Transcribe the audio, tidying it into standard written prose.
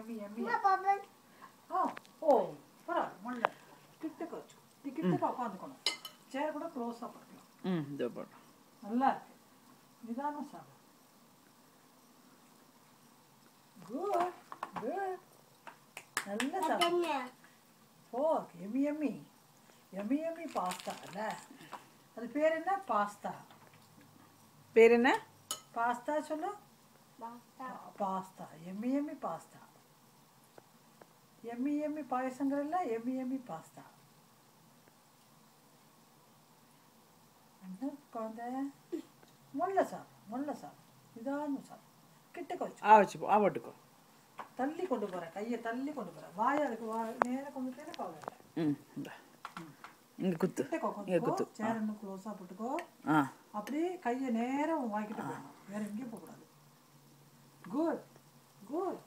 Emmy Emmy. ஓ பரவாயில்ல முள்ள கிட்டக்க வச்சு நீ கிட்டக்க உட்காந்துக்கணும். சேர் கூட க்ளோஸாக பண்ணிக்கலாம். இதோ போட்டோம். நல்லா இருக்கு. நிதானம் சாப்பிடு. Good good. நல்லா சாப்பிடு. ஓ yummy yummy yummy yummy pasta இல்ல, அது பேர் என்ன? பாஸ்தா. பேர் என்ன? பாஸ்தா சொல்லு. Pasta yummy yummy pasta. Yummy yummy பாயசங்கிறல்ல, எம்மி எம்மி பாஸ்தா. என்ன குழந்தை? முள்ள சாப்பிடு முள்ள சாப்பிடு. நிதானம் சாப்பிடு. கிட்டக்க வச்சு வச்சுப்போ போட்டுக்கோ. தள்ளி கொண்டு போகிறேன், கையை தள்ளி கொண்டு போகிறேன். வாயை அதுக்கு நேராக கொண்டு போய் கவலை. இங்கே குத்து, இங்கே குத்து. சேர் இன்னும் க்ளோஸாக போட்டுக்கோ. அப்படியே கையை நேராக வாங்கிட்டு போகணும், வேற எங்கேயும் போகக்கூடாது. Good good.